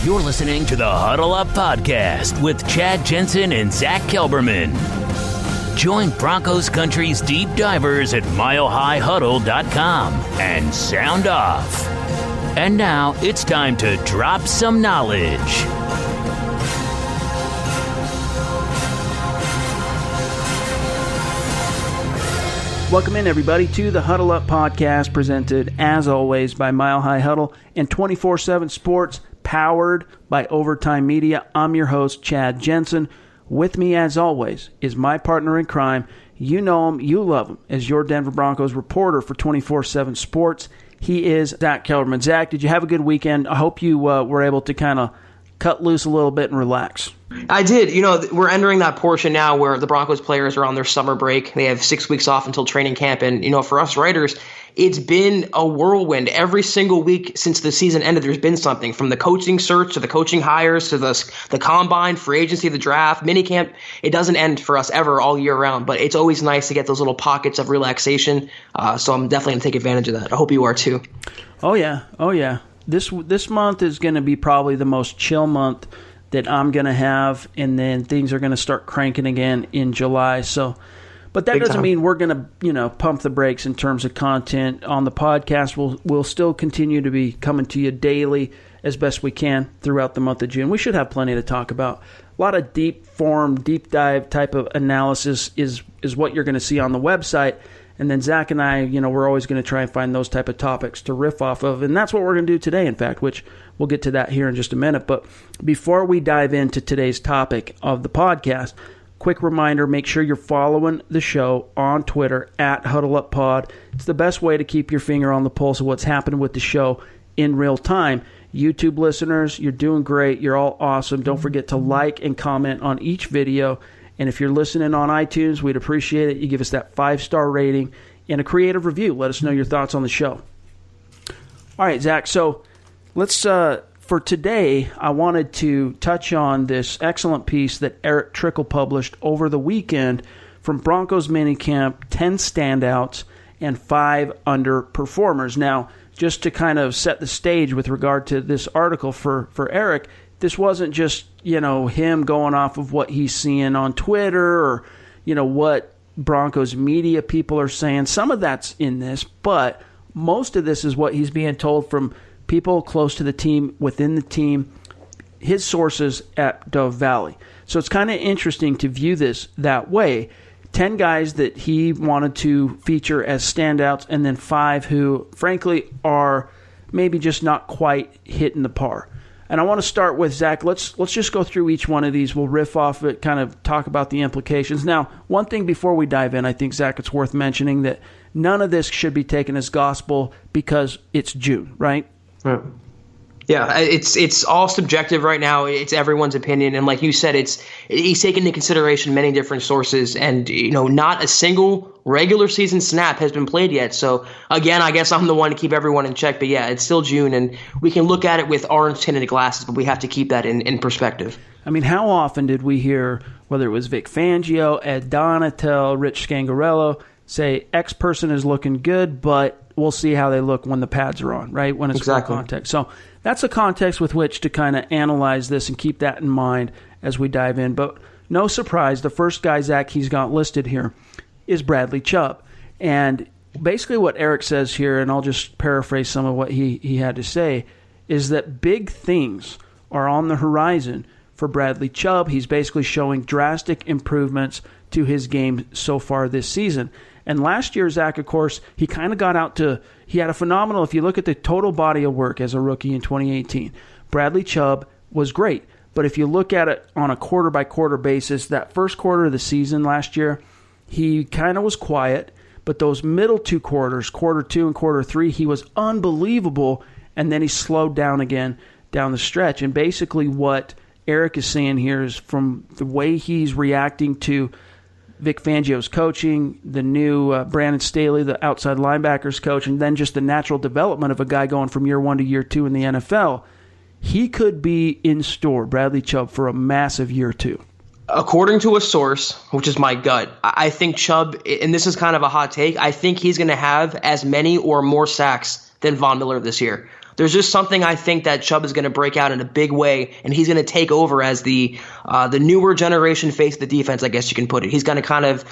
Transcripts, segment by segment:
You're listening to the Huddle Up Podcast with Chad Jensen and Zack Kelberman. Join Broncos Country's deep divers at milehighhuddle.com and sound off. And now it's time to drop some knowledge. Welcome in, everybody, to the Huddle Up Podcast, presented, as always, by Mile High Huddle and 24/7 Sports, powered by Overtime Media. I'm your host, Chad Jensen. With me, as always, is my partner in crime. You know him, you love him, as your Denver Broncos reporter for 24/7 Sports. He is Zack Kelberman. Zack, did you have a good weekend? I hope you were able to kind of cut loose a little bit and relax. I did. You know, we're entering that portion now where the Broncos players are on their summer break. They have 6 weeks off until training camp. And, you know, for us writers, it's been a whirlwind. Every single week since the season ended, there's been something, from the coaching search to the coaching hires to the combine, free agency, the draft, minicamp. It doesn't end for us ever all year round, but it's always nice to get those little pockets of relaxation. So I'm definitely going to take advantage of that. I hope you are too. Oh, yeah. Oh, yeah. This month is going to be probably the most chill month that I'm going to have, and then things are going to start cranking again in July. So, but that doesn't mean we're going to, pump the brakes in terms of content on the podcast. We'll still continue to be coming to you daily as best we can throughout the month of June. We should have plenty to talk about. A lot of deep dive type of analysis is what you're going to see on the website. And then Zach and I, we're always going to try and find those type of topics to riff off of. And that's what we're going to do today, in fact, which we'll get to that here in just a minute. But before we dive into today's topic of the podcast, quick reminder, make sure you're following the show on Twitter at HuddleUpPod. It's the best way to keep your finger on the pulse of what's happening with the show in real time. YouTube listeners, you're doing great. You're all awesome. Don't forget to like and comment on each video. And if you're listening on iTunes, we'd appreciate it. You give us that 5-star rating and a creative review. Let us know your thoughts on the show. All right, Zach. So let's for today, I wanted to touch on this excellent piece that Erick Trickel published over the weekend from Broncos minicamp, 10 standouts and 5 underperformers. Now, just to kind of set the stage with regard to this article for Erick, this wasn't just, him going off of what he's seeing on Twitter or, what Broncos media people are saying. Some of that's in this, but most of this is what he's being told from people close to the team, within the team, his sources at Dove Valley. So it's kind of interesting to view this that way. 10 guys that he wanted to feature as standouts, and then 5 who, frankly, are maybe just not quite hitting the par. And I want to start with, Zach, let's just go through each one of these. We'll riff off it, kind of talk about the implications. Now, one thing before we dive in, I think, Zach, it's worth mentioning that none of this should be taken as gospel because it's June, right? Yeah, it's all subjective right now. It's everyone's opinion. And like you said, he's taken into consideration many different sources, and not a single regular season snap has been played yet. So again, I guess I'm the one to keep everyone in check. But yeah, it's still June, and we can look at it with orange tinted glasses, but we have to keep that in perspective. I mean, how often did we hear, whether it was Vic Fangio, Ed Donatel, Rich Scangarello, say X person is looking good, but we'll see how they look when the pads are on, right? When it's full context. So that's a context with which to kind of analyze this and keep that in mind as we dive in. But no surprise, the first guy, Zach, he's got listed here is Bradley Chubb. And basically what Erick says here, and I'll just paraphrase some of what he had to say, is that big things are on the horizon for Bradley Chubb. He's basically showing drastic improvements to his game so far this season. And last year, Zach, of course, he kind of got out to, he had a phenomenal, if you look at the total body of work as a rookie in 2018, Bradley Chubb was great. But if you look at it on a quarter-by-quarter basis, that first quarter of the season last year, he kind of was quiet. But those middle 2 quarters, quarter 2 and quarter 3, he was unbelievable. And then he slowed down again down the stretch. And basically what Erick is saying here is, from the way he's reacting to Vic Fangio's coaching, the new Brandon Staley, the outside linebackers coach, and then just the natural development of a guy going from year 1 to year 2 in the NFL, he could be in store, Bradley Chubb, for a massive year 2. According to a source, which is my gut, I think Chubb, and this is kind of a hot take, I think he's going to have as many or more sacks than Von Miller this year. there's just something I think that Chubb is going to break out in a big way, and he's going to take over as the newer generation face of the defense, I guess you can put it. He's going to kind of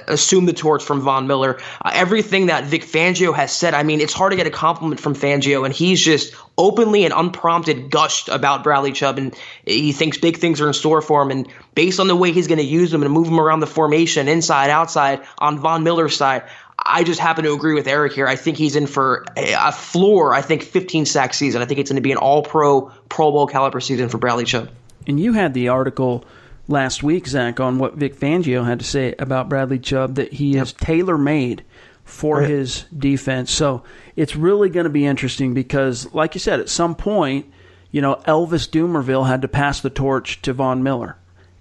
assume the torch from Von Miller. Everything that Vic Fangio has said, I mean, it's hard to get a compliment from Fangio, and he's just openly and unprompted gushed about Bradley Chubb, and he thinks big things are in store for him. And based on the way he's going to use him and move him around the formation, inside, outside, on Von Miller's side, I just happen to agree with Eric here. I think he's in for a floor, 15-sack season. I think it's going to be an all-pro, Pro Bowl caliber season for Bradley Chubb. And you had the article last week, Zach, on what Vic Fangio had to say about Bradley Chubb, that he is tailor-made for his defense. So it's really going to be interesting because, like you said, at some point, Elvis Dumervil had to pass the torch to Von Miller.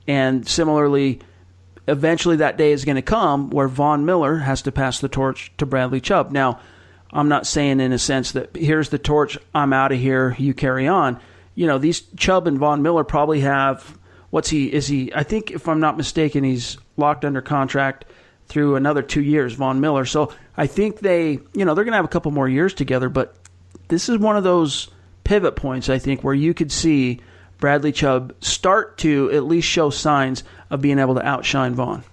And similarly, eventually that day is going to come where Von Miller has to pass the torch to Bradley Chubb. Now, I'm not saying in a sense that here's the torch, I'm out of here, you carry on. These Chubb and Von Miller probably have, I think if I'm not mistaken, he's locked under contract through another 2 years, Von Miller. So I think they're going to have a couple more years together, but this is one of those pivot points, I think, where you could see Bradley Chubb start to at least show signs of being able to outshine Von.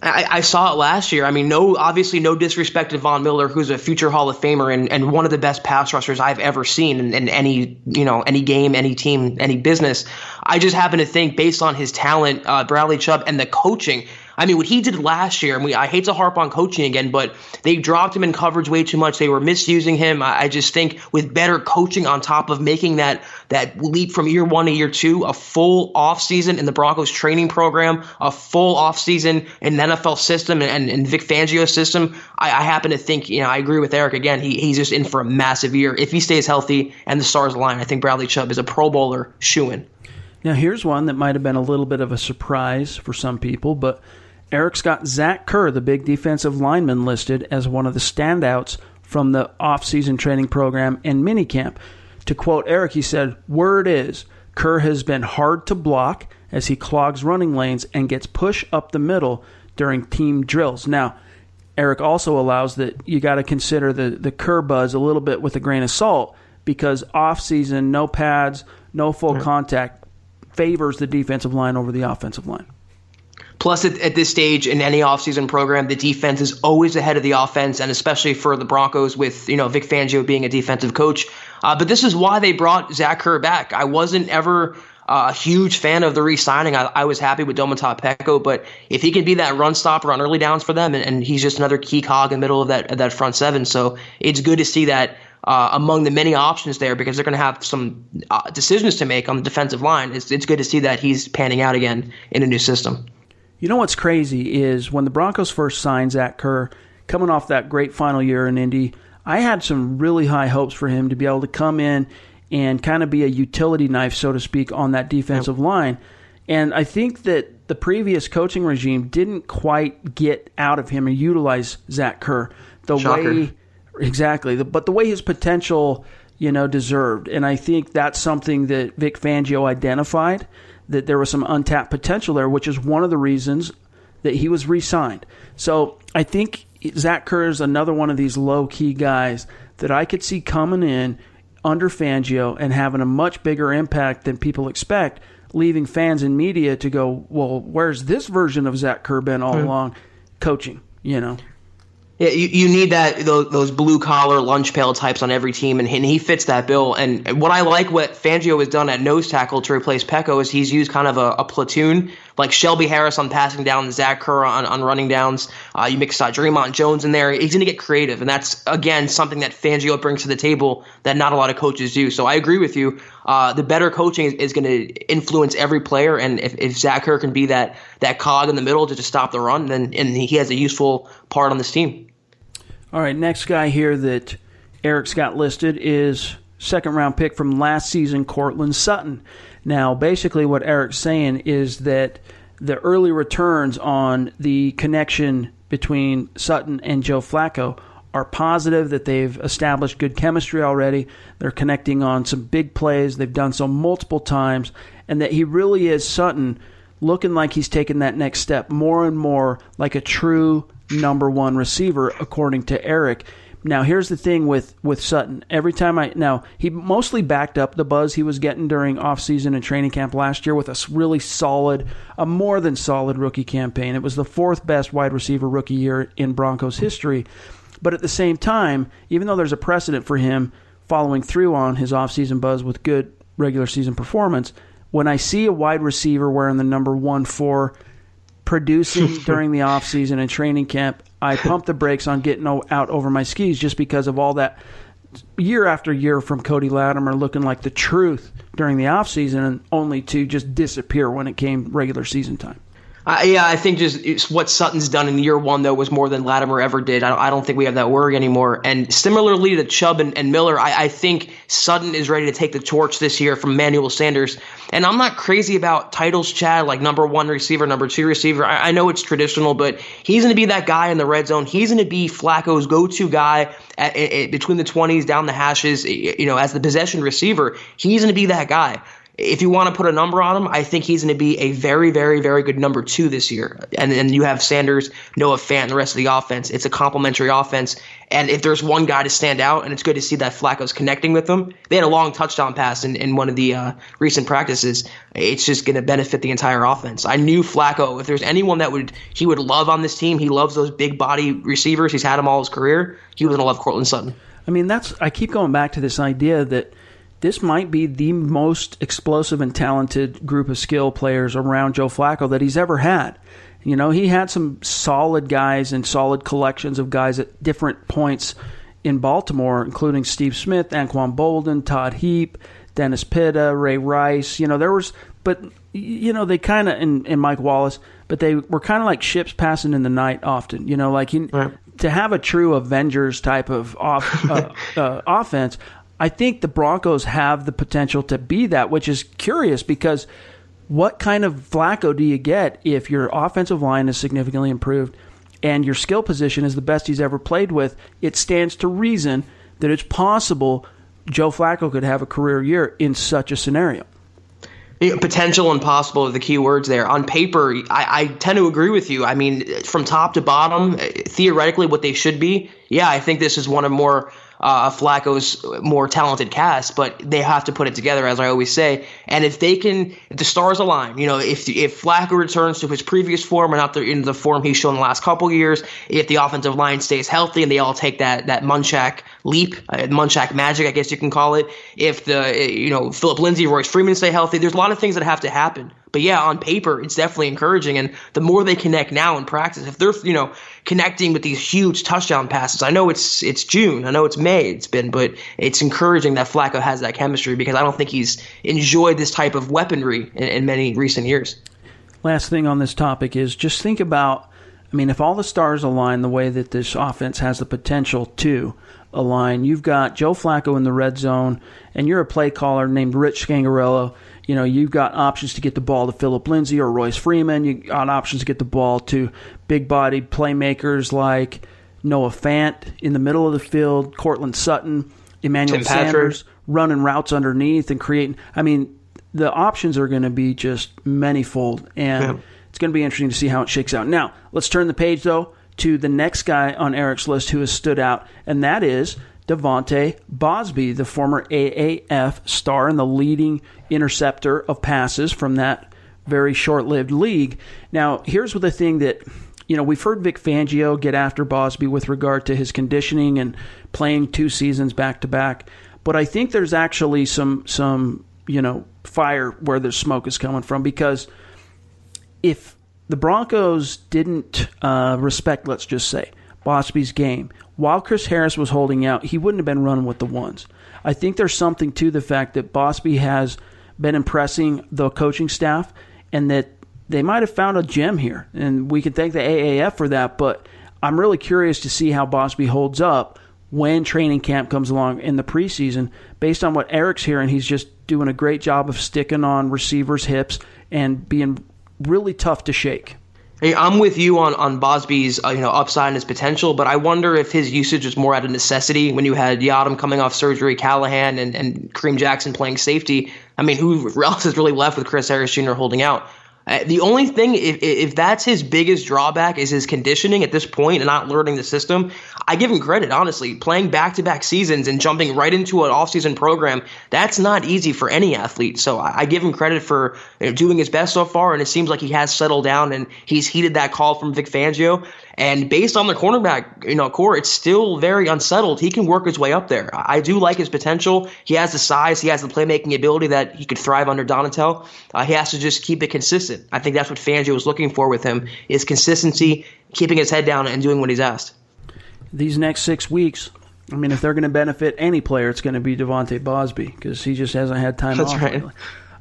I saw it last year. I mean, obviously no disrespect to Von Miller, who's a future Hall of Famer and one of the best pass rushers I've ever seen in any game, any team, any business. I just happen to think, based on his talent, Bradley Chubb and the coaching, I mean, what he did last year, and I hate to harp on coaching again, but they dropped him in coverage way too much. They were misusing him. I just think with better coaching on top of making that leap from year 1 to year 2, a full offseason in the Broncos training program, a full offseason in the NFL system and Vic Fangio's system, I happen to think, I agree with Eric again. He's just in for a massive year. If he stays healthy and the stars align, I think Bradley Chubb is a Pro Bowler shoo-in. Now, here's one that might have been a little bit of a surprise for some people, but Eric's got Zach Kerr, the big defensive lineman, listed as one of the standouts from the off-season training program and minicamp. To quote Eric, he said, "Word is, Kerr has been hard to block as he clogs running lanes and gets push up the middle during team drills." Now, Eric also allows that you got to consider the Kerr buzz a little bit with a grain of salt because off-season, no pads, no full contact favors the defensive line over the offensive line. Plus, at this stage in any offseason program, the defense is always ahead of the offense, and especially for the Broncos with Vic Fangio being a defensive coach. But this is why they brought Zach Kerr back. I wasn't ever a huge fan of the re-signing. I was happy with Domata Peko, but if he can be that run stopper on early downs for them, and he's just another key cog in the middle of that front seven, so it's good to see that among the many options there because they're going to have some decisions to make on the defensive line. It's good to see that he's panning out again in a new system. You know what's crazy is when the Broncos first signed Zach Kerr, coming off that great final year in Indy, I had some really high hopes for him to be able to come in and kind of be a utility knife, so to speak, on that defensive line. And I think that the previous coaching regime didn't quite get out of him and utilize Zach Kerr the way but the way his potential, deserved. And I think that's something that Vic Fangio identified, that there was some untapped potential there, which is one of the reasons that he was re-signed. So I think Zach Kerr is another one of these low-key guys that I could see coming in under Fangio and having a much bigger impact than people expect, leaving fans and media to go, well, where's this version of Zach Kerr been all along coaching, Yeah, you need those blue collar lunch pail types on every team, and he fits that bill. And what I like what Fangio has done at nose tackle to replace Peko is he's used kind of a platoon, like Shelby Harris on passing down, Zach Kerr on running downs. You mix Dre'Mont Jones in there. He's going to get creative, and that's again something that Fangio brings to the table that not a lot of coaches do. So I agree with you. The better coaching is going to influence every player, and if Zach Kerr can be that cog in the middle to just stop the run, then he has a useful part on this team. All right, next guy here that Eric's got listed is second-round pick from last season, Courtland Sutton. Now, basically what Eric's saying is that the early returns on the connection between Sutton and Joe Flacco are positive, that they've established good chemistry already. They're connecting on some big plays. They've done so multiple times, and that he really is, Sutton, looking like he's taking that next step more and more like a true number one receiver, according to Eric. Now, here's the thing with Sutton. Every time he mostly backed up the buzz he was getting during offseason and training camp last year with a more than solid rookie campaign. It was the 4th best wide receiver rookie year in Broncos history. But at the same time, even though there's a precedent for him following through on his offseason buzz with good regular season performance, when I see a wide receiver wearing the number 1-4 producing during the offseason and training camp, I pump the brakes on getting out over my skis just because of all that year after year from Cody Latimer looking like the truth during the offseason and only to just disappear when it came regular season time. I think just what Sutton's done in year 1, though, was more than Latimer ever did. I don't think we have that worry anymore. And similarly to Chubb and Miller, I think Sutton is ready to take the torch this year from Emmanuel Sanders. And I'm not crazy about titles, Chad, like number 1 receiver, number 2 receiver. I know it's traditional, but he's going to be that guy in the red zone. He's going to be Flacco's go-to guy between the 20s, down the hashes, as the possession receiver. He's going to be that guy. If you want to put a number on him, I think he's going to be a very, very, very good number 2 this year. And then you have Sanders, Noah Fant, and the rest of the offense. It's a complementary offense. And if there's one guy to stand out, and it's good to see that Flacco's connecting with them, they had a long touchdown pass in one of the recent practices. It's just going to benefit the entire offense. I knew Flacco, if there's anyone that he would love on this team, he loves those big body receivers. He's had them all his career. He was going to love Courtland Sutton. I mean, I keep going back to this idea that this might be the most explosive and talented group of skill players around Joe Flacco that he's ever had. He had some solid guys and solid collections of guys at different points in Baltimore, including Steve Smith, Anquan Bolden, Todd Heap, Dennis Pitta, Ray Rice. They kind of, and Mike Wallace, but they were kind of like ships passing in the night often. To have a true Avengers type of offense, I think the Broncos have the potential to be that, which is curious because what kind of Flacco do you get if your offensive line is significantly improved and your skill position is the best he's ever played with? It stands to reason that it's possible Joe Flacco could have a career year in such a scenario. Potential and possible are the key words there. On paper, I tend to agree with you. I mean, from top to bottom, theoretically what they should be, I think this is one of Flacco's more talented cast, but they have to put it together, as I always say. And if the stars align, if Flacco returns to his previous form or not in the form he's shown the last couple of years, if the offensive line stays healthy and they all take that Munchak leap, Munchak magic, I guess you can call it. If Phillip Lindsey, Royce Freeman stay healthy, there's a lot of things that have to happen. But on paper, it's definitely encouraging. And the more they connect now in practice, if they're, connecting with these huge touchdown passes, I know it's June, I know it's May, but it's encouraging that Flacco has that chemistry because I don't think he's enjoyed this type of weaponry in many recent years. Last thing on this topic is just think about, if all the stars align the way that this offense has the potential to align, you've got Joe Flacco in the red zone, and you're a play caller named Rich Scangarello. You've got options to get the ball to Phillip Lindsey or Royce Freeman. You've got options to get the ball to big-bodied playmakers like Noah Fant in the middle of the field, Courtland Sutton, Emmanuel Sanders, running routes underneath and creating. The options are going to be just manyfold, and it's going to be interesting to see how it shakes out. Now, let's turn the page, though, to the next guy on Erick's list who has stood out, and that is Devontae Bosby, the former AAF star and the leading interceptor of passes from that very short-lived league. Now, here's the thing that, we've heard Vic Fangio get after Bosby with regard to his conditioning and playing 2 seasons back-to-back, but I think there's actually some fire where the smoke is coming from, because if the Broncos didn't respect, let's just say, Bosby's game, while Chris Harris was holding out, he wouldn't have been running with the ones. I think there's something to the fact that Bosby has been impressing the coaching staff and that they might have found a gem here. And we can thank the AAF for that, but I'm really curious to see how Bosby holds up when training camp comes along in the preseason. Based on what Erick's hearing, he's just doing a great job of sticking on receivers' hips and being really tough to shake. Hey, I'm with you on Bosby's upside and his potential, but I wonder if his usage was more out of necessity when you had Yadam coming off surgery, Callahan and Kareem Jackson playing safety. Who else is really left with Chris Harris Jr. holding out? The only thing, if that's his biggest drawback, is his conditioning at this point and not learning the system, I give him credit, honestly. Playing back-to-back seasons and jumping right into an off-season program, that's not easy for any athlete. So I give him credit for doing his best so far, and it seems like he has settled down and he's heeded that call from Vic Fangio. And based on the cornerback, core, it's still very unsettled. He can work his way up there. I do like his potential. He has the size. He has the playmaking ability that he could thrive under Donatel. He has to just keep it consistent. I think that's what Fangio is looking for with him, is consistency, keeping his head down and doing what he's asked. These next 6 weeks, I mean, if they're going to benefit any player, it's going to be Devontae Bosby because he just hasn't had time off. That's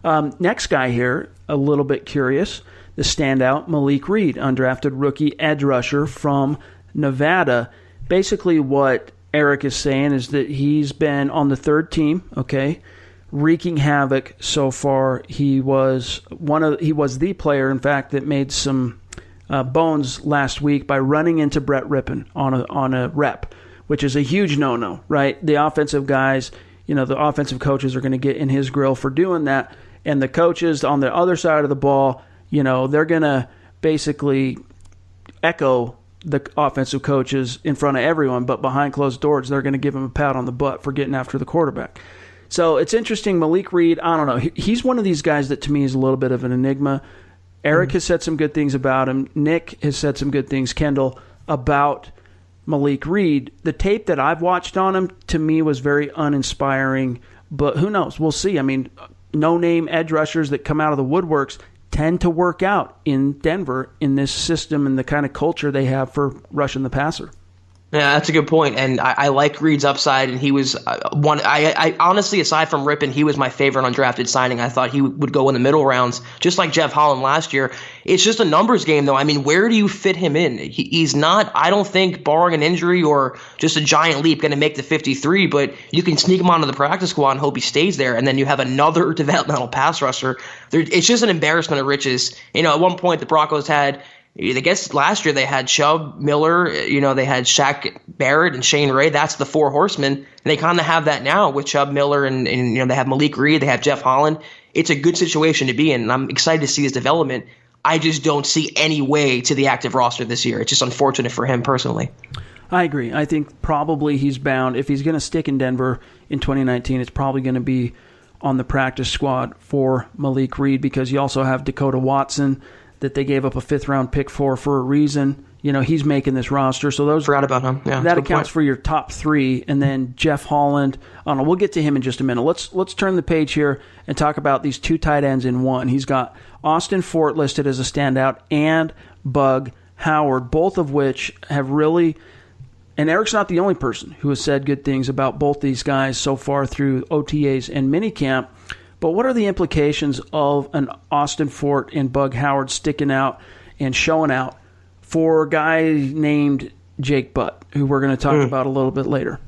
right. Next guy here, a little bit curious. The standout, Malik Reid, undrafted rookie edge rusher from Nevada. Basically what Eric is saying is that he's been on the third team, okay, wreaking havoc so far. He was the player, in fact, that made some bones last week by running into Brett Rippon on a rep, which is a huge no-no, right? The offensive guys, the offensive coaches are going to get in his grill for doing that, and the coaches on the other side of the ball, they're going to basically echo the offensive coaches in front of everyone, but behind closed doors, they're going to give him a pat on the butt for getting after the quarterback. So it's interesting. Malik Reid, I don't know. He's one of these guys that to me is a little bit of an enigma. Eric has said some good things about him. Nick has said some good things, Kendall, about Malik Reid. The tape that I've watched on him, to me, was very uninspiring, but who knows? We'll see. I mean, no-name edge rushers that come out of the woodworks tend to work out in Denver in this system and the kind of culture they have for rushing the passer. Yeah, that's a good point, and I like Reed's upside, and he was one. I honestly, aside from Rippon, he was my favorite undrafted signing. I thought he would go in the middle rounds, just like Jeff Holland last year. It's just a numbers game, though. I mean, where do you fit him in? He's not, I don't think, barring an injury or just a giant leap, going to make the 53, but you can sneak him onto the practice squad and hope he stays there, and then you have another developmental pass rusher. It's just an embarrassment of riches. At one point, the Broncos had, I guess last year they had Chubb, Miller, they had Shaq Barrett and Shane Ray. That's the four horsemen. And they kind of have that now with Chubb, Miller, and they have Malik Reid. They have Jeff Holland. It's a good situation to be in, and I'm excited to see his development. I just don't see any way to the active roster this year. It's just unfortunate for him personally. I agree. I think probably he's bound. If he's going to stick in Denver in 2019, it's probably going to be on the practice squad for Malik Reid, because you also have Dakota Watson that they gave up a fifth-round pick for a reason. He's making this roster. So those forgot about him. Yeah, that accounts for your top three. And then Jeff Holland, I don't know, we'll get to him in just a minute. Let's turn the page here and talk about these two tight ends in one. He's got Austin Fort listed as a standout and Bug Howard, both of which have really, and Eric's not the only person who has said good things about both these guys so far through OTAs and minicamp. But what are the implications of an Austin Fort and Bug Howard sticking out and showing out for a guy named Jake Butt, who we're going to talk about a little bit later?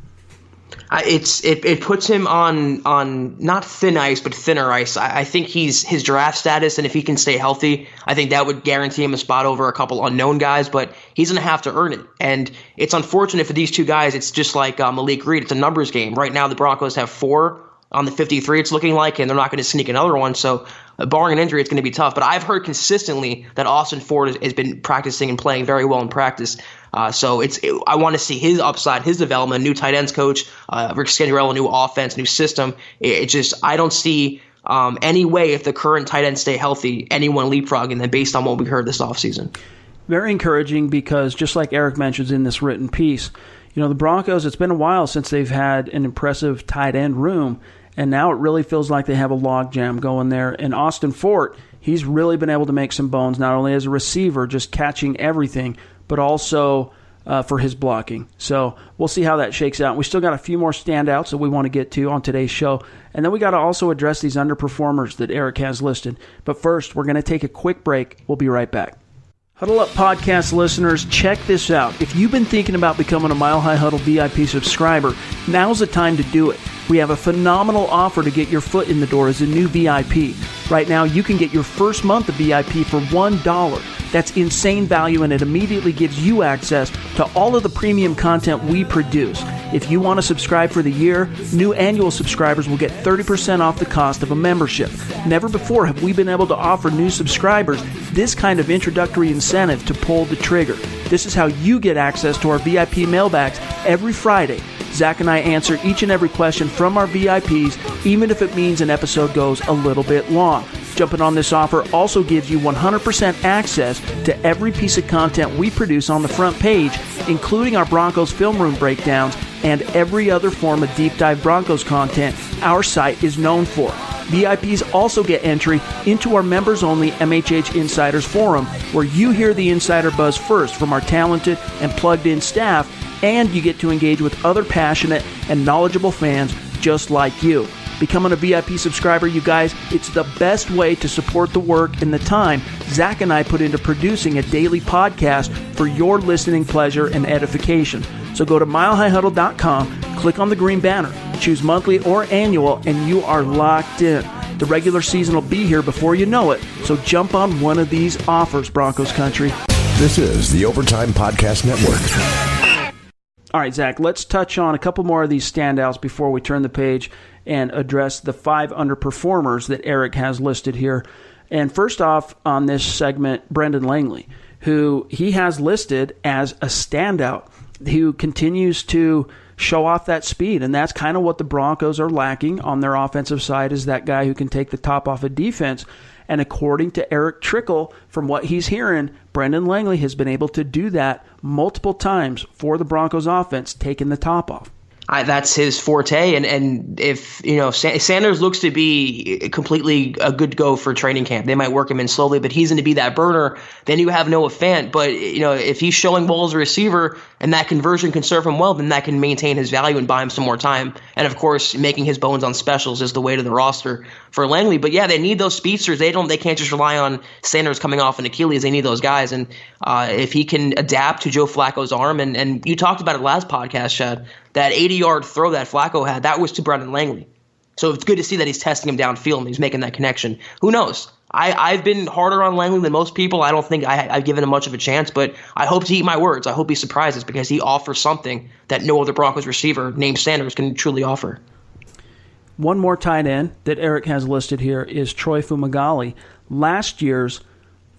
It puts him on not thin ice, but thinner ice. I think his draft status, and if he can stay healthy, I think that would guarantee him a spot over a couple unknown guys, but he's going to have to earn it. And it's unfortunate for these two guys. It's just like Malik Reid. It's a numbers game. Right now the Broncos have 4 on the 53, it's looking like, and they're not going to sneak another one. So barring an injury, it's going to be tough. But I've heard consistently that Austin Fort has been practicing and playing very well in practice. So I want to see his upside, his development, new tight ends coach, Rick Scangarello, new offense, new system. I don't see any way, if the current tight ends stay healthy, anyone leapfrogging them based on what we heard this offseason. Very encouraging, because just like Eric mentions in this written piece, the Broncos, it's been a while since they've had an impressive tight end room. And now it really feels like they have a logjam going there. And Austin Fort, he's really been able to make some bones, not only as a receiver, just catching everything, but also for his blocking. So we'll see how that shakes out. We still got a few more standouts that we want to get to on today's show. And then we got to also address these underperformers that Eric has listed. But first, we're going to take a quick break. We'll be right back. Huddle Up podcast listeners, check this out. If you've been thinking about becoming a Mile High Huddle VIP subscriber, now's the time to do it. We have a phenomenal offer to get your foot in the door as a new VIP. Right now, you can get your first month of VIP for $1. That's insane value, and it immediately gives you access to all of the premium content we produce. If you want to subscribe for the year, new annual subscribers will get 30% off the cost of a membership. Never before have we been able to offer new subscribers this kind of introductory incentive to pull the trigger. This is how you get access to our VIP mailbags every Friday. Zach and I answer each and every question from our VIPs, even if it means an episode goes a little bit long. Jumping on this offer also gives you 100% access to every piece of content we produce on the front page, including our Broncos film room breakdowns and every other form of deep dive Broncos content our site is known for. VIPs also get entry into our members-only MHH Insiders Forum, where you hear the insider buzz first from our talented and plugged-in staff, and you get to engage with other passionate and knowledgeable fans just like you. Becoming a VIP subscriber, you guys, it's the best way to support the work and the time Zach and I put into producing a daily podcast for your listening pleasure and edification. So go to milehighhuddle.com, click on the green banner, choose monthly or annual, and you are locked in. The regular season will be here before you know it, so jump on one of these offers, Broncos country. This is the Overtime Podcast Network. All right, Zach, let's touch on a couple more of these standouts before we turn the page and address the 5 underperformers that Erick has listed here. And first off on this segment, Brendon Langley, who he has listed as a standout, who continues to show off that speed. And that's kind of what the Broncos are lacking on their offensive side, is that guy who can take the top off of defense. And according to Erick Trickel, from what he's hearing, Brendon Langley has been able to do that multiple times for the Broncos offense, taking the top off. That's his forte, and if Sanders looks to be completely a good go for training camp, they might work him in slowly, but he's going to be that burner. Then you have Noah Fant, but if he's showing well as a receiver and that conversion can serve him well, then that can maintain his value and buy him some more time. And of course, making his bones on specials is the way to the roster for Langley. But yeah, they need those speedsters. They can't just rely on Sanders coming off an Achilles. They need those guys, and if he can adapt to Joe Flacco's arm, and you talked about it last podcast, Chad. That 80-yard throw that Flacco had, that was to Brendon Langley. So it's good to see that he's testing him downfield and he's making that connection. Who knows? I've been harder on Langley than most people. I don't think I've given him much of a chance, but I hope to eat my words. I hope he surprises because he offers something that no other Broncos receiver named Sanders can truly offer. One more tight end that Erick has listed here is Troy Fumagalli, last year's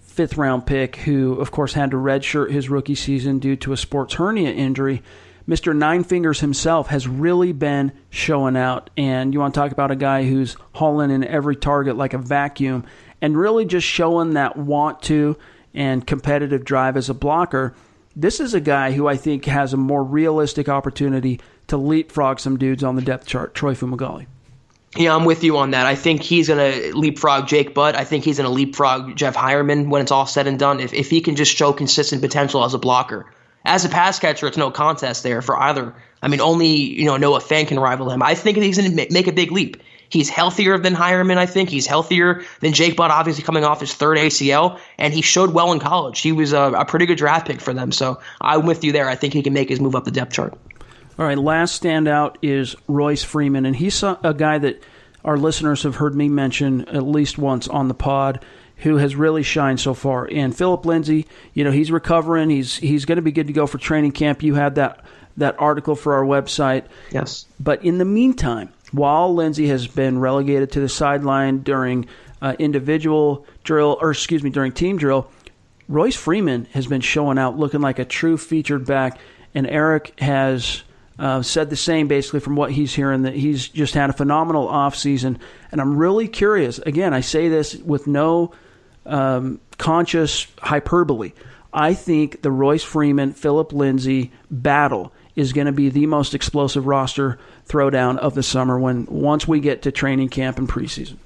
5th-round pick, who, of course, had to redshirt his rookie season due to a sports hernia injury. Mr. Nine Fingers himself has really been showing out. And you want to talk about a guy who's hauling in every target like a vacuum and really just showing that want to and competitive drive as a blocker. This is a guy who I think has a more realistic opportunity to leapfrog some dudes on the depth chart, Troy Fumagalli. Yeah, I'm with you on that. I think he's going to leapfrog Jake Butt. I think he's going to leapfrog Jeff Hireman when it's all said and done, if he can just show consistent potential as a blocker. As a pass catcher, it's no contest there for either. I mean, only Noah Fant can rival him. I think he's going to make a big leap. He's healthier than Hireman, I think. He's healthier than Jake Butt, obviously coming off his 3rd ACL, and he showed well in college. He was a pretty good draft pick for them, so I'm with you there. I think he can make his move up the depth chart. All right, last standout is Royce Freeman, and he's a guy that our listeners have heard me mention at least once on the pod, who has really shined so far. And Phillip Lindsey, he's recovering. He's going to be good to go for training camp. You had that article for our website. Yes. But in the meantime, while Lindsey has been relegated to the sideline during during team drill, Royce Freeman has been showing out looking like a true featured back. And Erick has said the same basically from what he's hearing, that he's just had a phenomenal offseason. And I'm really curious. Again, I say this with no conscious hyperbole. I think the Royce Freeman, Phillip Lindsey battle is going to be the most explosive roster throwdown of the summer once we get to training camp and preseason.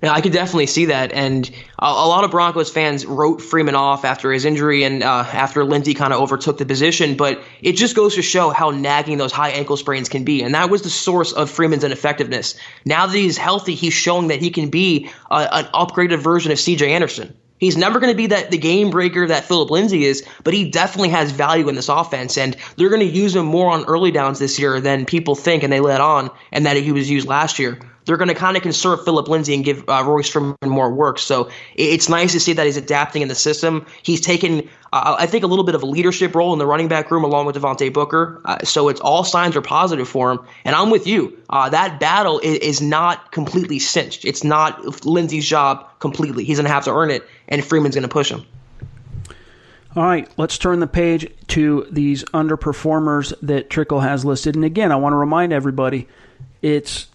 Yeah, I could definitely see that. And a lot of Broncos fans wrote Freeman off after his injury and after Lindsey kind of overtook the position. But it just goes to show how nagging those high ankle sprains can be. And that was the source of Freeman's ineffectiveness. Now that he's healthy, he's showing that he can be an upgraded version of C.J. Anderson. He's never going to be the game breaker that Phillip Lindsey is, but he definitely has value in this offense, and they're going to use him more on early downs this year than people think and they let on, and that he was used last year. They're going to kind of conserve Phillip Lindsey and give Royce Freeman more work. So it's nice to see that he's adapting in the system. He's taken, I think, a little bit of a leadership role in the running back room along with Devontae Booker. So it's all signs are positive for him. And I'm with you. That battle is not completely cinched. It's not Lindsey's job completely. He's going to have to earn it, and Freeman's going to push him. All right, let's turn the page to these underperformers that Trickel has listed. And again, I want to remind everybody, it's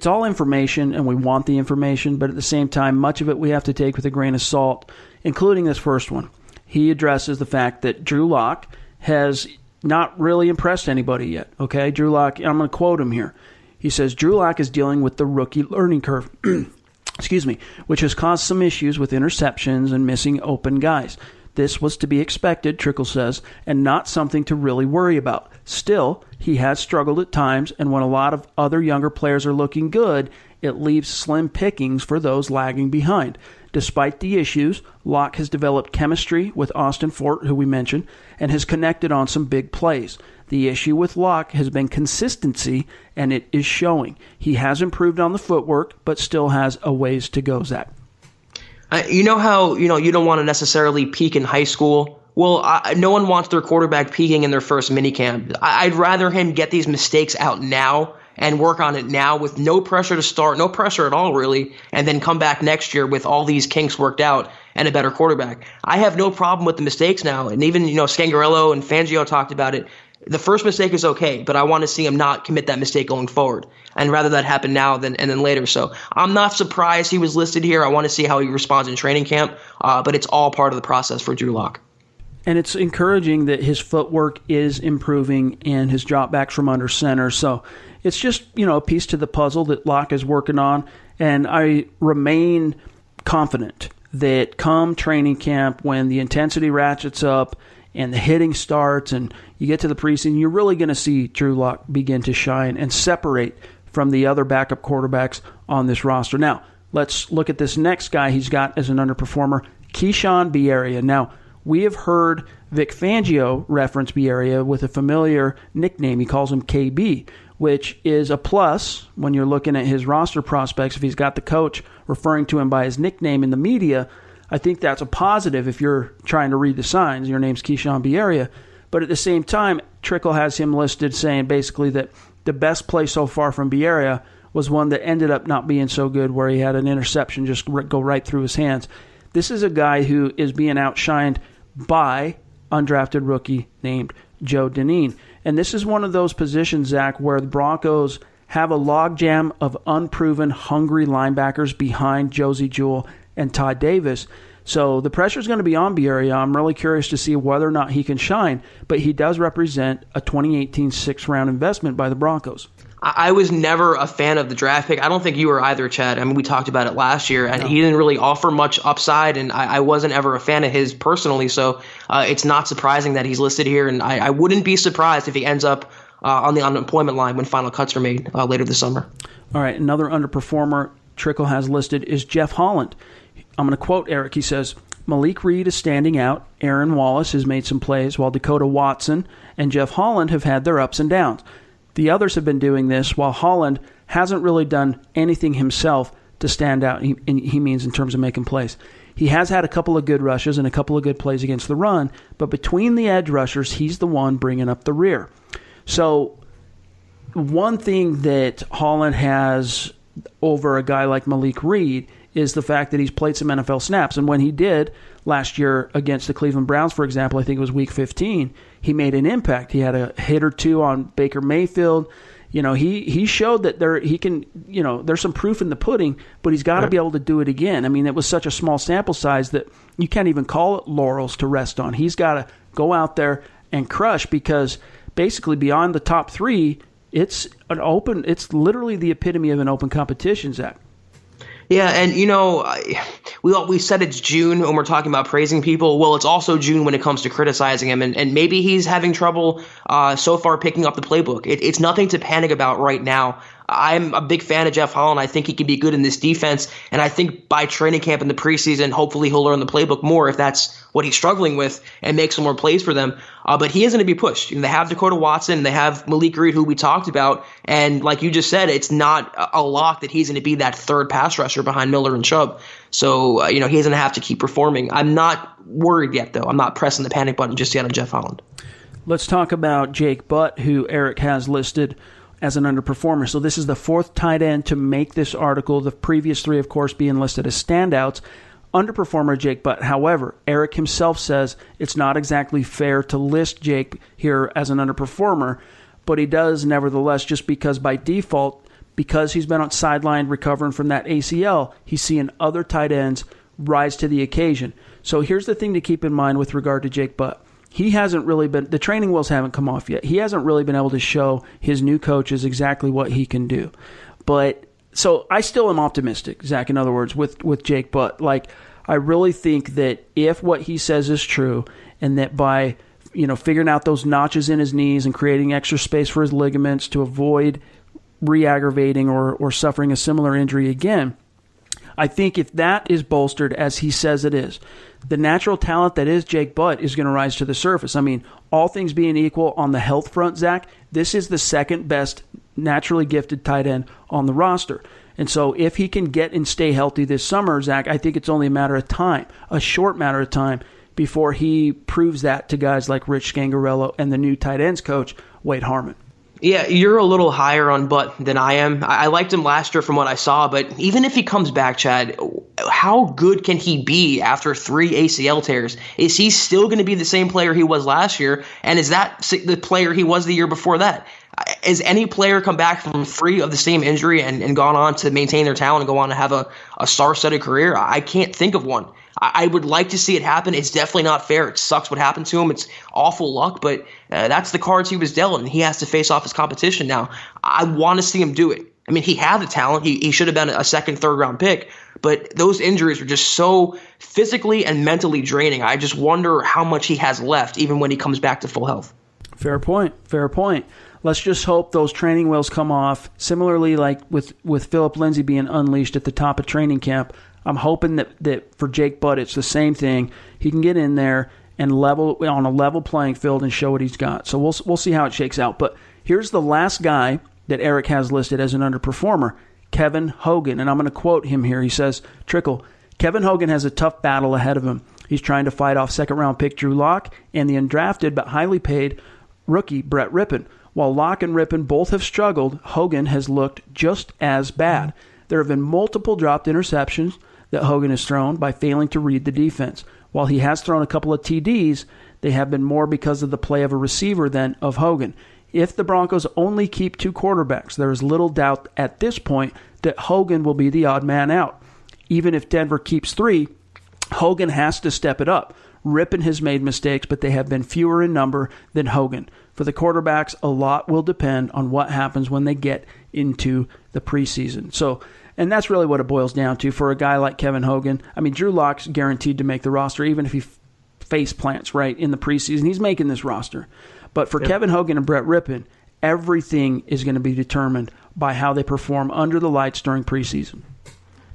all information, and we want the information, but at the same time, much of it we have to take with a grain of salt, including this first one. He addresses the fact that Drew Locke has not really impressed anybody yet. Okay, Drew Locke, I'm going to quote him here. He says, Drew Locke is dealing with the rookie learning curve, which has caused some issues with interceptions and missing open guys. This was to be expected, Trickel says, and not something to really worry about. Still, he has struggled at times, and when a lot of other younger players are looking good, it leaves slim pickings for those lagging behind. Despite the issues, Locke has developed chemistry with Austin Fort, who we mentioned, and has connected on some big plays. The issue with Locke has been consistency, and it is showing. He has improved on the footwork, but still has a ways to go, Zach. You know how, you don't want to necessarily peak in high school? Well, no one wants their quarterback peaking in their first minicamp. I'd rather him get these mistakes out now and work on it now with no pressure to start, no pressure at all, really, and then come back next year with all these kinks worked out and a better quarterback. I have no problem with the mistakes now. And even, Scangarello and Fangio talked about it. The first mistake is okay, but I want to see him not commit that mistake going forward, and rather that happen now and then later. So I'm not surprised he was listed here. I want to see how he responds in training camp, but it's all part of the process for Drew Locke. And it's encouraging that his footwork is improving and his dropbacks from under center. So it's just, a piece to the puzzle that Locke is working on. And I remain confident that come training camp, when the intensity ratchets up and the hitting starts and you get to the preseason, you're really going to see Drew Locke begin to shine and separate from the other backup quarterbacks on this roster. Now, let's look at this next guy he's got as an underperformer, Keyshawn Bierria. Now, we have heard Vic Fangio reference Bierria with a familiar nickname. He calls him KB, which is a plus when you're looking at his roster prospects. If he's got the coach referring to him by his nickname in the media, I think that's a positive if you're trying to read the signs. Your name's Keyshawn Bierria. But at the same time, Trickel has him listed saying basically that the best play so far from Bierria was one that ended up not being so good, where he had an interception just go right through his hands. This is a guy who is being outshined by undrafted rookie named Joe Dineen. And this is one of those positions, Zach, where the Broncos have a logjam of unproven, hungry linebackers behind Josie Jewell and Todd Davis. So the pressure is going to be on Bierria. I'm really curious to see whether or not he can shine, but he does represent a 2018 sixth-round investment by the Broncos. I was never a fan of the draft pick. I don't think you were either, Chad. I mean, we talked about it last year, and he didn't really offer much upside, and I wasn't ever a fan of his personally, so it's not surprising that he's listed here, and I wouldn't be surprised if he ends up on the unemployment line when final cuts are made later this summer. All right, another underperformer Trickel has listed is Jeff Holland. I'm going to quote Eric. He says, Malik Reid is standing out. Aaron Wallace has made some plays, while Dakota Watson and Jeff Holland have had their ups and downs. The others have been doing this, while Holland hasn't really done anything himself to stand out. He means in terms of making plays. He has had a couple of good rushes and a couple of good plays against the run, but between the edge rushers, he's the one bringing up the rear. So one thing that Holland has over a guy like Malik Reid is the fact that he's played some NFL snaps. And when he did last year against the Cleveland Browns, for example, I think it was week 15, he made an impact. He had a hit or two on Baker Mayfield. He showed that there's some proof in the pudding, but he's got to be able to do it again. I mean, it was such a small sample size that you can't even call it laurels to rest on. He's got to go out there and crush, because basically beyond the top three, it's literally the epitome of an open competition, Zach. Yeah, and we said it's June when we're talking about praising people. Well, it's also June when it comes to criticizing him, and maybe he's having trouble so far picking up the playbook. It's nothing to panic about right now. I'm a big fan of Jeff Holland. I think he can be good in this defense. And I think by training camp in the preseason, hopefully he'll learn the playbook more if that's what he's struggling with and make some more plays for them. But he isn't to be pushed. They have Dakota Watson. They have Malik Reid, who we talked about. And like you just said, it's not a lock that he's going to be that third pass rusher behind Miller and Chubb. So, he's going to have to keep performing. I'm not worried yet, though. I'm not pressing the panic button just yet on Jeff Holland. Let's talk about Jake Butt, who Eric has listed as an underperformer. So this is the fourth tight end to make this article, the previous three, of course, being listed as standouts. Underperformer Jake Butt. However, Eric himself says it's not exactly fair to list Jake here as an underperformer, but he does nevertheless, just because by default, because he's been on sideline recovering from that ACL, he's seeing other tight ends rise to the occasion. So here's the thing to keep in mind with regard to Jake Butt. He hasn't really been, the training wheels haven't come off yet. He hasn't really been able to show his new coaches exactly what he can do. But, so I still am optimistic, Zach, in other words, with Jake Butt. Like, I really think that if what he says is true, and that by, figuring out those notches in his knees and creating extra space for his ligaments to avoid re-aggravating or suffering a similar injury again, I think if that is bolstered as he says it is, the natural talent that is Jake Butt is going to rise to the surface. I mean, all things being equal on the health front, Zach, this is the second best naturally gifted tight end on the roster. And so if he can get and stay healthy this summer, Zach, I think it's only a matter of time, a short matter of time, before he proves that to guys like Rich Scangarello and the new tight ends coach, Wade Harmon. Yeah, you're a little higher on Butt than I am. I liked him last year from what I saw, but even if he comes back, Chad, how good can he be after 3 ACL tears? Is he still going to be the same player he was last year? And is that the player he was the year before that? Has any player come back from 3 of the same injury and gone on to maintain their talent and go on to have a star-studded career? I can't think of one. I would like to see it happen. It's definitely not fair. It sucks what happened to him. It's awful luck, but that's the cards he was dealt, and he has to face off his competition now. I want to see him do it. I mean, he had the talent. He should have been a second, third-round pick, but those injuries are just so physically and mentally draining. I just wonder how much he has left, even when he comes back to full health. Fair point. Let's just hope those training wheels come off. Similarly, like with Phillip Lindsey being unleashed at the top of training camp, I'm hoping that for Jake Butt, it's the same thing. He can get in there and level on a level playing field and show what he's got. So we'll see how it shakes out. But here's the last guy that Eric has listed as an underperformer, Kevin Hogan. And I'm going to quote him here. He says, Trickel, Kevin Hogan has a tough battle ahead of him. He's trying to fight off second-round pick Drew Locke and the undrafted but highly paid rookie Brett Rippon. While Locke and Rippon both have struggled, Hogan has looked just as bad. There have been multiple dropped interceptions that Hogan has thrown by failing to read the defense. While he has thrown a couple of TDs, they have been more because of the play of a receiver than of Hogan. If the Broncos only keep 2 quarterbacks, there is little doubt at this point that Hogan will be the odd man out. Even if Denver keeps 3, Hogan has to step it up. Rippon has made mistakes, but they have been fewer in number than Hogan. For the quarterbacks, a lot will depend on what happens when they get into the preseason. And that's really what it boils down to for a guy like Kevin Hogan. I mean, Drew Locke's guaranteed to make the roster, even if he face plants, right, in the preseason. He's making this roster. But for Kevin Hogan and Brett Rippon, everything is going to be determined by how they perform under the lights during preseason.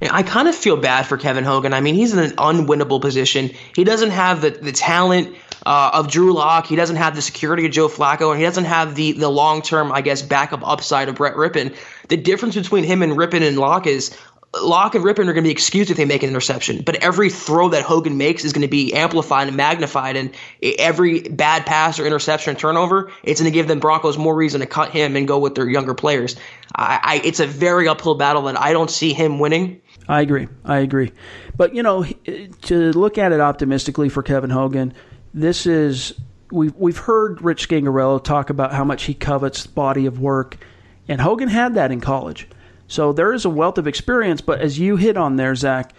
I kind of feel bad for Kevin Hogan. I mean, he's in an unwinnable position. He doesn't have the talent of Drew Locke. He doesn't have the security of Joe Flacco, and he doesn't have the long-term, I guess, backup upside of Brett Rippon. The difference between him and Rippon and Locke is Locke and Rippon are going to be excused if they make an interception, but every throw that Hogan makes is going to be amplified and magnified, and every bad pass or interception or turnover, it's going to give the Broncos more reason to cut him and go with their younger players. It's a very uphill battle that I don't see him winning. I agree. But, to look at it optimistically for Kevin Hogan, this is we've heard Rich Scangarello talk about how much he covets body of work, and Hogan had that in college. So there is a wealth of experience, but as you hit on there, Zach,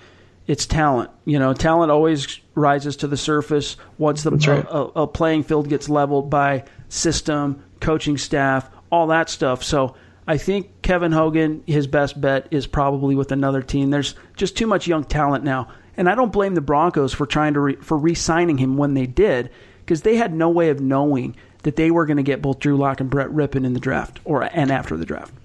it's talent. Talent always rises to the surface once a playing field gets leveled by system, coaching staff, all that stuff. So I think Kevin Hogan, his best bet is probably with another team. There's just too much young talent now. And I don't blame the Broncos for trying to for re-signing him when they did, because they had no way of knowing that they were going to get both Drew Locke and Brett Rippon in the draft and after the draft.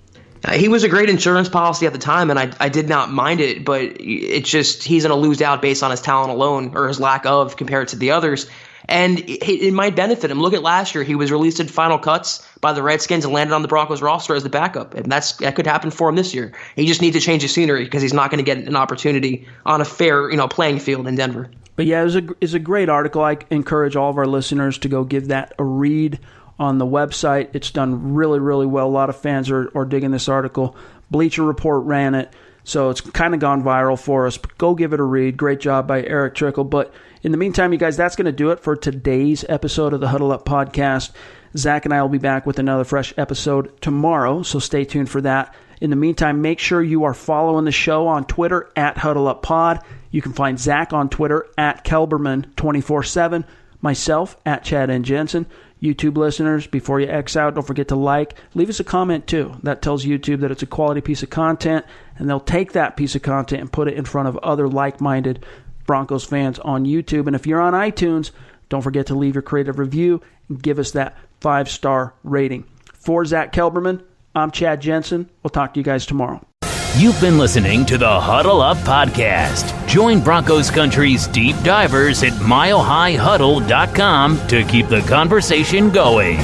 He was a great insurance policy at the time, and I did not mind it, but it's just he's going to lose out based on his talent alone, or his lack of, compared to the others. And it might benefit him. Look at last year. He was released in final cuts by the Redskins and landed on the Broncos roster as the backup. And that could happen for him this year. He just needs to change his scenery because he's not going to get an opportunity on a fair, playing field in Denver. But yeah, it's a great article. I encourage all of our listeners to go give that a read on the website. It's done really, really well. A lot of fans are digging this article. Bleacher Report ran it, so it's kind of gone viral for us. But go give it a read. Great job by Erick Trickel. But in the meantime, you guys, that's going to do it for today's episode of the Huddle Up Podcast. Zach and I will be back with another fresh episode tomorrow, so stay tuned for that. In the meantime, make sure you are following the show on Twitter at HuddleUpPod. You can find Zach on Twitter at Kelberman247, myself at Chad and Jensen. YouTube listeners, before you X out, don't forget to leave us a comment too. That tells YouTube that it's a quality piece of content, and they'll take that piece of content and put it in front of other like-minded Broncos fans on YouTube. And if you're on iTunes, don't forget to leave your creative review and give us that 5-star rating. For Zack Kelberman, I'm Chad Jensen. We'll talk to you guys tomorrow. You've been listening to the Huddle Up Podcast. Join Broncos Country's deep divers at milehighhuddle.com to keep the conversation going.